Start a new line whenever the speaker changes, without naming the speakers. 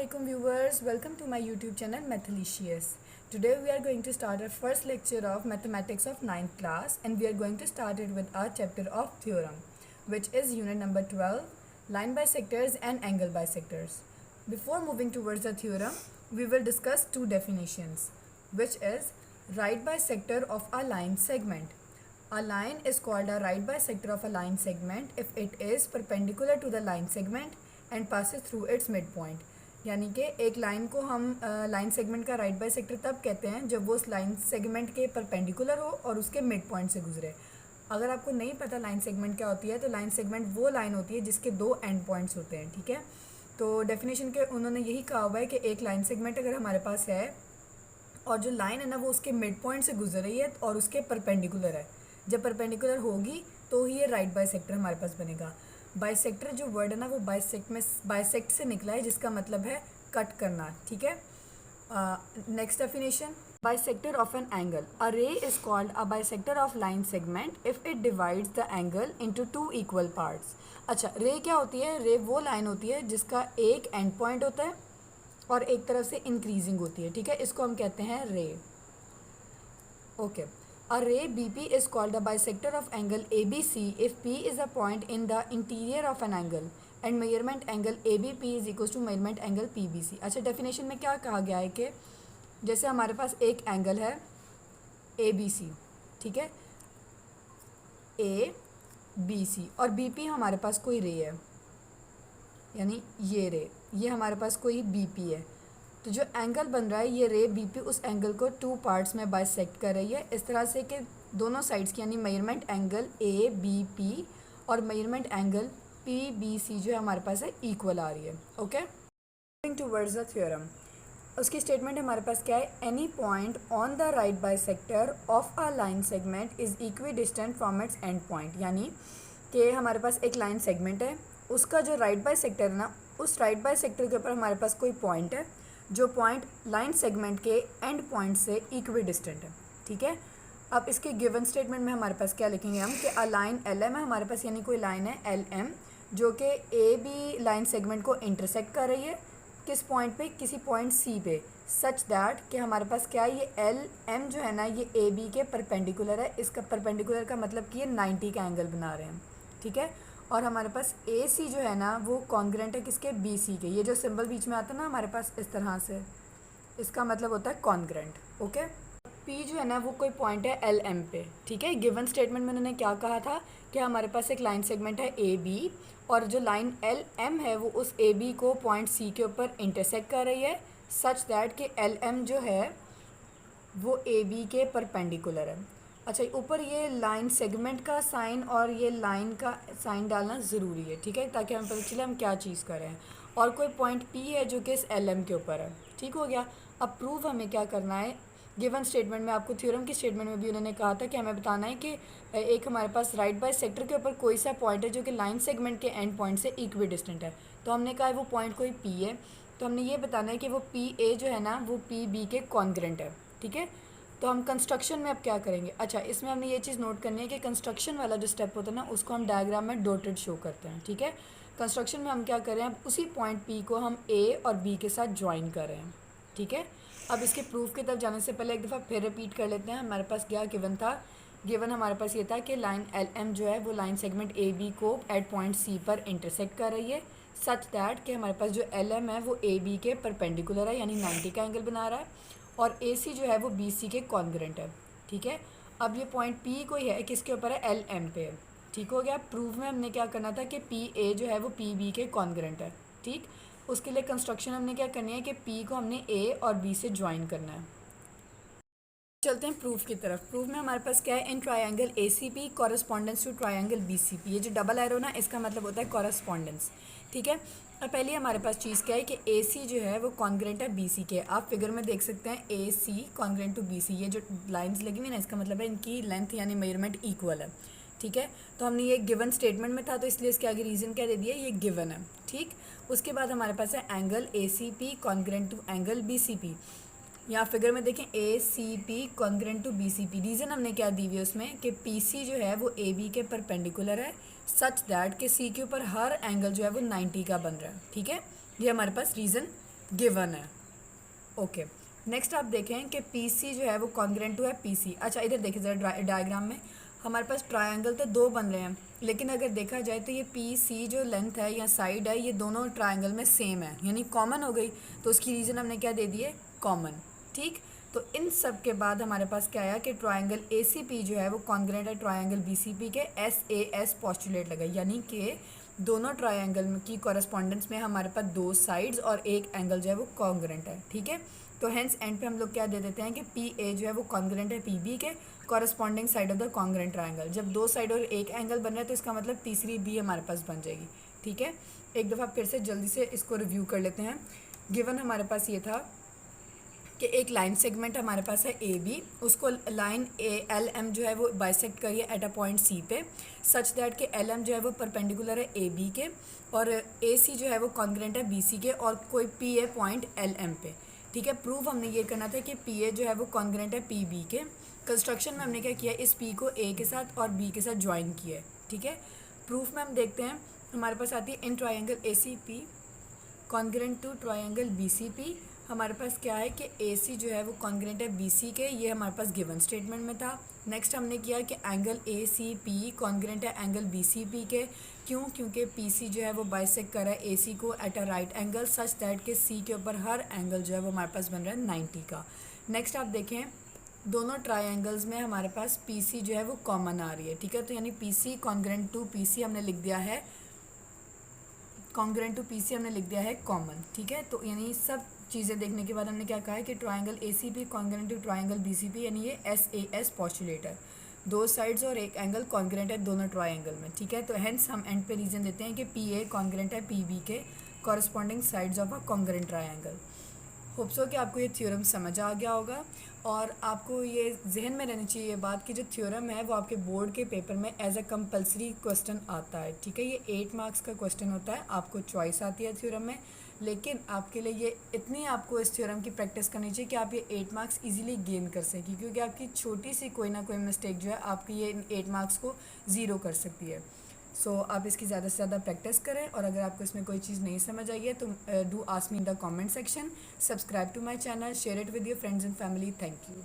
Assalamualaikum viewers, welcome to my YouTube channel Mathalicious. Today we are going to start our first lecture of mathematics of 9th class, and we are going to start it with our chapter of theorem, which is unit number 12, line bisectors and angle bisectors. Before moving towards the theorem, we will discuss two definitions, which is right bisector of a line segment. A line is called a right bisector of a line segment if it is perpendicular to the line segment and passes through its midpoint. यानी कि एक line को हम line segment का right bisector तब कहते हैं जब वो उस लाइन सेगमेंट के परपेंडिकुलर हो और उसके मिड पॉइंट से गुजरे. अगर आपको नहीं पता लाइन सेगमेंट क्या होती है, तो लाइन सेगमेंट वो लाइन होती है जिसके दो एंड पॉइंट्स होते हैं. ठीक है, तो डेफिनेशन के उन्होंने यही कहा हुआ है कि एक लाइन सेगमेंट अगर हमारे पास है और जो लाइन है ना वो उसके मिड पॉइंट से गुजर रही है और उसके परपेंडिकुलर है, जब परपेंडिकुलर होगी तो ही ये राइट बाइसेक्टर हमारे पास बनेगा. बाइसेक्टर जो वर्ड है ना वो बाइसेक्ट से निकला है, जिसका मतलब है कट करना. ठीक है, next definition, bisector of an angle. A ray is called a bisector of line segment if it divides the angle into two equal parts. अच्छा, रे क्या होती है? रे वो लाइन होती है जिसका एक एंड पॉइंट होता है और एक तरफ से इंक्रीजिंग होती है. ठीक है, इसको हम कहते हैं रे. Okay, a ray BP is called the bisector of angle ABC if P is a point in the interior of an angle and measurement angle ABP is equals to measurement angle PBC. अच्छा, definition में क्या कहा गया है कि जैसे हमारे पास एक एंगल है ABC, ठीक है, ABC, और BP हमारे पास कोई रे है, यानी ये रे, ये हमारे पास कोई BP है. तो जो एंगल बन रहा है ये रे बीपी उस एंगल को टू पार्ट्स में बाइसेक्ट कर रही है, इस तरह से कि दोनों साइड्स की यानी measurement angle A B P और measurement angle P B C जो है हमारे पास है इक्वल आ रही है. Okay, going towards the theorem. उसकी स्टेटमेंट हमारे पास क्या है? Any point on the right bisector of a line segment is equidistant from its end point. यानी कि हमारे पास एक लाइन सेगमेंट है, उसका जो राइट बाइसेक्टर है ना, उस राइट बाइसेक्टर के ऊपर हमारे पास कोई पॉइंट है जो पॉइंट लाइन सेगमेंट के एंड पॉइंट से इक्वी डिस्टेंट है. ठीक है, अब इसके गिवन स्टेटमेंट में हमारे पास क्या लिखेंगे हम कि अ लाइन एल एम है हमारे पास, यानी कोई लाइन है एल एम जो कि ए बी लाइन सेगमेंट को इंटरसेक्ट कर रही है. किस पॉइंट पे? किसी पॉइंट सी पे, सच दैट कि हमारे पास क्या है, ये एल एम जो है ना ये ए बी के परपेंडिकुलर है. इसका परपेंडिकुलर का मतलब कि ये 90 का एंगल बना रहे हैं. ठीक है, और हमारे पास ए सी जो है ना वो कॉन्ग्रेंट है किसके? बी सी के. ये जो सिंबल बीच में आता है ना हमारे पास इस तरह से, इसका मतलब होता है कॉन्ग्रेंट. ओके, पी जो है ना वो कोई पॉइंट है एल एम पे. ठीक है, गिवन स्टेटमेंट में उन्होंने क्या कहा था कि हमारे पास एक लाइन सेगमेंट है ए बी और जो लाइन एल एम है वो उस ए बी को पॉइंट सी के ऊपर इंटरसेक्ट कर रही है, सच दैट कि एल एम जो है वो ए बी के परपेंडिकुलर है. अच्छा, ऊपर ये लाइन सेगमेंट का साइन और ये लाइन का साइन डालना ज़रूरी है. ठीक है, ताकि हमें पता चले हम क्या चीज़ कर रहे हैं. और कोई पॉइंट पी है जो कि इस एल एम के ऊपर है. ठीक हो गया. अब प्रूव हमें क्या करना है? गिवन स्टेटमेंट में आपको थ्योरम की स्टेटमेंट में भी उन्होंने कहा था कि हमें बताना है कि एक हमारे पास राइट बाय सेक्टर के ऊपर कोई सा पॉइंट है जो कि लाइन सेगमेंट के एंड पॉइंट से इक्वी डिस्टेंट है. तो हमने कहा है वो पॉइंट कोई पी है, तो हमने ये बताना है कि वो पी ए जो है ना वो पी बी के कॉन्ग्रेंट है. ठीक है, तो हम कंस्ट्रक्शन में अब क्या करेंगे? अच्छा, इसमें हमने ये चीज़ नोट करनी है कि कंस्ट्रक्शन वाला जो स्टेप होता है ना उसको हम डायग्राम में डॉटेड शो करते हैं. ठीक है, कंस्ट्रक्शन में हम क्या कर रहे हैं? अब उसी पॉइंट पी को हम ए और बी के साथ ज्वाइन कर रहे हैं. ठीक है, अब इसके प्रूफ की तरफ जाने से पहले एक दफ़ा फिर रिपीट कर लेते हैं. हमारे पास क्या गिवन था? गिवन हमारे पास ये था कि लाइन एल एम जो है वो लाइन सेगमेंट ए बी को एट पॉइंट सी पर इंटरसेक्ट कर रही है, सच दैट कि हमारे पास जो एल एम है वो ए बी के परपेंडिकुलर है, यानी 90 का एंगल बना रहा है, और ए सी जो है वो बी सी के कॉन्ग्रेंट है. ठीक है, अब ये पॉइंट पी कोई है किसके ऊपर है? एल एम पे है. ठीक हो गया. प्रूफ में हमने क्या करना था कि पी ए जो है वो पी बी के कॉन्ग्रेंट है. ठीक, उसके लिए कंस्ट्रक्शन हमने क्या करनी है कि पी को हमने ए और बी से ज्वाइन करना है. चलते हैं प्रूफ की तरफ. प्रूफ में हमारे पास क्या है? In triangle A C P correspondence to triangle B C P. ये जो डबल एरो ना इसका मतलब होता है कॉरस्पॉन्डेंस. ठीक है, अब पहले हमारे पास चीज़ क्या है कि ए सी जो है वो कॉन्ग्रेंट है बी सी के. आप फिगर में देख सकते हैं A C congruent to B C. ये जो लाइंस लगी हुई ना इसका मतलब है इनकी लेंथ यानी मेजरमेंट इक्वल है. ठीक है, तो हमने ये गिवन स्टेटमेंट में था तो इसलिए इसके आगे रीज़न क्या दे दिया? ये गिवन है. ठीक, उसके बाद हमारे पास है angle A C P congruent to angle B C P. यहाँ फिगर में देखें A C P congruent to B C P. Reason हमने क्या दी हुई है उसमें कि पी सी जो है वो ए बी के परपेंडिकुलर है, सच दैट कि सी के ऊपर हर एंगल जो है वो 90 का बन रहा है. ठीक है, ये हमारे पास रीज़न गिवन है। ओके, नेक्स्ट आप देखें कि पी सी जो है वो कॉन्ग्रेंट टू है पी सी। अच्छा इधर देखिए ज़रा डायग्राम में हमारे पास ट्रायंगल तो दो बन रहे हैं, लेकिन अगर देखा जाए तो ये पी सी जो लेंथ है या साइड है ये दोनों ट्रायंगल में सेम है, यानी कॉमन हो गई। तो उसकी रीज़न हमने क्या दे दी है, कॉमन। ठीक, तो इन सब के बाद हमारे पास क्या आया कि ट्रायंगल ए सी पी जो है वो कॉन्ग्रेंट है ट्रायंगल बी सी पी के। एस ए एस पॉस्टुलेट लगा, यानी कि दोनों ट्रायंगल की कॉरस्पॉन्डेंस में हमारे पास दो साइड्स और एक एंगल जो है वो कॉन्ग्रेंट है। ठीक है, तो हेंस एंड पे हम लोग क्या दे देते हैं कि पी ए जो है वो कॉन्ग्रेंट है पी बी के, corresponding side of the congruent triangle. जब दो साइड और एक एंगल बन रहा है तो इसका मतलब तीसरी भी हमारे पास बन जाएगी। ठीक है, एक दफ़ा फिर से जल्दी से इसको रिव्यू कर लेते हैं। गिवन हमारे पास ये था कि एक लाइन सेगमेंट हमारे पास है ए बी, उसको लाइन ए एल एम जो है वो बाइसेक्ट करिए एट अ पॉइंट सी पे, सच दैट कि एल एम जो है वो परपेंडिकुलर है ए बी के, और ए सी जो है वो कॉन्ग्रेंट है बी सी के, और कोई P A point L M पे। ठीक है, प्रूफ हमने ये करना था कि पी ए जो है वो कॉन्ग्रेंट है पी बी के। कंस्ट्रक्शन में हमने क्या किया, इस पी को ए के साथ और बी के साथ ज्वाइन किया है। ठीक है, प्रूफ में हम देखते हैं हमारे पास आती है in triangle A C P congruent to triangle B C P. हमारे पास क्या है कि ए सी जो है वो कॉन्ग्रेंट है बी सी के, ये हमारे पास गिवन स्टेटमेंट में था। नेक्स्ट हमने किया कि angle A C P congruent है एंगल बी सी पी के। क्यों, क्योंकि पी सी जो है वो बाइसेक्ट कर रहा है ए सी को at a right angle, such that के सी के ऊपर हर एंगल जो है वो हमारे पास बन रहा है 90 का। नेक्स्ट आप देखें दोनों ट्रायंगल्स में हमारे पास पी सी जो है वो कॉमन आ रही है। ठीक है, तो यानी P C congruent to P C हमने लिख दिया है, कॉन्ग्रेंट टू पी सी हमने लिख दिया है कॉमन। ठीक है, तो यानी सब चीज़ें देखने के बाद हमने क्या कहा है कि triangle A C P congruent to triangle B C P, यानी ये एस ए एस पॉस्टुलेट है, दो साइड्स और एक एंगल कॉन्ग्रेंट है दोनों ट्रायंगल में। ठीक है, तो हेंस हम एंड पे रीज़न देते हैं कि पी ए कॉन्ग्रेंट है पी बी के, corresponding sides of a congruent triangle. Hope so कि आपको ये थ्योरम समझ आ गया होगा, और आपको ये जहन में रहनी चाहिए ये बात कि जो थ्योरम है वो आपके बोर्ड के पेपर में एज अ कंपलसरी क्वेश्चन आता है। ठीक है, ये 8 मार्क्स का क्वेश्चन होता है, आपको चॉइस आती है थ्योरम में, लेकिन आपके लिए ये इतनी आपको इस थ्योरम की प्रैक्टिस करनी चाहिए कि आप ये 8 मार्क्स इजीली गेन कर सकें, क्योंकि आपकी छोटी सी कोई ना कोई मिस्टेक जो है आपकी ये 8 मार्क्स को ज़ीरो कर सकती है। सो आप इसकी ज़्यादा से ज़्यादा प्रैक्टिस करें, और अगर आपको इसमें कोई चीज़ नहीं समझ आई है तो do ask me in the comment section, subscribe to my channel, share it with your friends and family. Thank you.